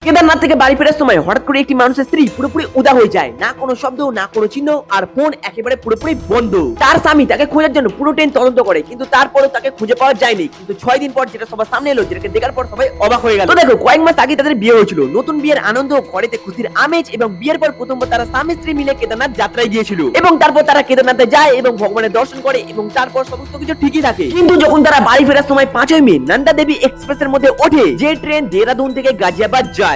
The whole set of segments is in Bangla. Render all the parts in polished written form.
কেদারনাথ থেকে বাড়ি ফেরার সময় হঠাৎ করে একটি মানুষের স্ত্রী পুরোপুরি উদা হয়ে যায়, না কোনো শব্দ না কোনো চিহ্ন, আর ফোন একেবারে পুরোপুরি বন্ধ। তার স্বামী তাকে খোঁজার জন্য পুরো ট্রেন তদন্ত করে, কিন্তু তারপরও তাকে খুঁজে পাওয়া যায়নি। কিন্তু 6 দিন পর যেটা সবার সামনে এলো, যেটাকে দেখার পর সবাই অবাক হয়ে গেল। তো দেখো, কয়েক মাস আগে তাদের বিয়ে হয়েছিল, নতুন বিয়ের আনন্দ, ঘরেতে খুশির আমেজ, এবং বিয়ের পর প্রথমবার তারা স্বামী স্ত্রী মিলে কেদারনাথ যাত্রায় গিয়েছিল। এবং তারপর তারা কেদারনাথে যায় এবং ভগবানের দর্শন করে, এবং তারপর সমস্ত কিছু ঠিকই থাকে। কিন্তু যখন তারা বাড়ি ফেরার সময় 5ই মে নন্দা দেবী এক্সপ্রেসের মধ্যে ওঠে, যে ট্রেন দেরাদুন থেকে গাজিয়াবাদ যায়,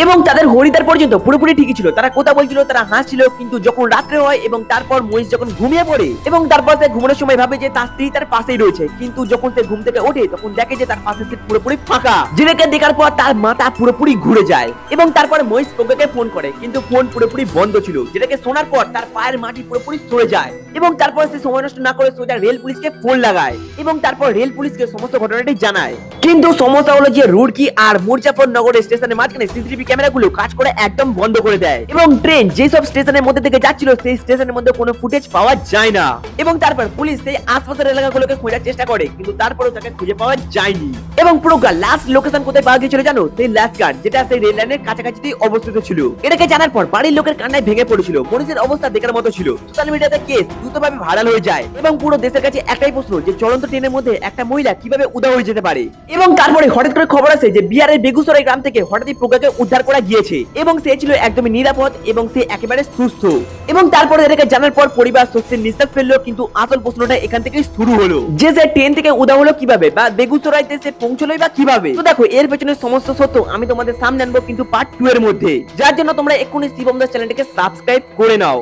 এবং তাদের হরিদ্বার পর্যন্ত পুরোপুরি ঠিকই ছিল, তারা কথা বলছিল, তারা হাসছিল। কিন্তু যখন রাত্রে হয় এবং তারপর মহিষ যখন ঘুমিয়ে পড়ে, এবং তারপর সে ঘুমানোর সময় ভাবে যে তার স্ত্রী তার পাশেই রয়েছে, কিন্তু যখন সে ঘুম থেকে ওঠে তখন দেখে যে তার পাশে সিট পুরোপুরি ফাঁকা, যেটাকে দেখার পর তার মাথা পুরোপুরি ঘুরে যায়। এবং তারপরে মহিষ প্রজ্ঞাকে ফোন করে, কিন্তু ফোন পুরোপুরি বন্ধ ছিল, যেটাকে শোনার পর তার পায়ের মাটি পুরোপুরি সরে যায়। এবং তারপর সে সময় নষ্ট না করে সোজা রেল পুলিশকে ফোন লাগায়, এবং তারপর রেল পুলিশকে সমস্ত ঘটনাটি জানায়। কিন্তু সমস্যা হলো যে রুড়কি আর মির্জাপুর নগরের স্টেশনের মাঝখানে সিসিটিভি ক্যামেরাগুলো কাজ করে একদম বন্ধ করে দেয়, এবং ট্রেন যেসব স্টেশনের মধ্যে থেকে যাচ্ছিল সেই স্টেশনের মধ্যে কোনো ফুটেজ পাওয়া যায় না। এবং তারপর পুলিশ সেই আশপাশের এলাকাগুলোকে খোঁজার চেষ্টা করে, কিন্তু তারপরেও তাকে খুঁজে পাওয়া যায়নি। এবং পুরো লাস্ট লোকেশন কোথায় পাওয়া গিয়েছিল জানো? সেই লাস্ট গার্ড, যেটা সেই রেল লাইনের কাছাকাছিতেই অবস্থিত ছিল। এটাকে জানার পর বাড়ির লোকের কান্নায় ভেঙে পড়েছিল, মনীষের অবস্থা দেখার মতো ছিল। সোশ্যাল মিডিয়াতে কেস দ্রুতভাবে ভাইরাল হয়ে যায়, এবং পুরো দেশের কাছে একটাই প্রশ্ন, যে চলন্ত ট্রেনের মধ্যে একটা মহিলা কিভাবে উদা হয়ে যেতে পারে। এবং তারপরে হঠাৎ করে খবর আসে যে বিহারের বেগুসরাই গ্রাম থেকে হঠাৎই প্রজ্ঞাকে উদ্ধার করা গিয়েছে, এবং সে ছিল একদমই নিরাপদ, এবং সে একেবারে সুস্থ। এবং তারপরে এটাকে জানার পর পরিবার স্বস্তির নিঃশ্বাস ফেললো। কিন্তু আসল প্রশ্নটা এখান থেকেই শুরু হলো, যে সে ট্রেন থেকে উদা হলো কিভাবে, বা বেগুসরাইতে সে পৌঁছলোই বা কিভাবে। তো দেখো, এর পেছনে সমস্ত সত্য আমি তোমাদের সামনে আনবো, কিন্তু পার্ট 2 এর মধ্যে, যার জন্য তোমরা এক্ষুনি শিবম দাস চ্যানেলটিকে সাবস্ক্রাইব করে নাও।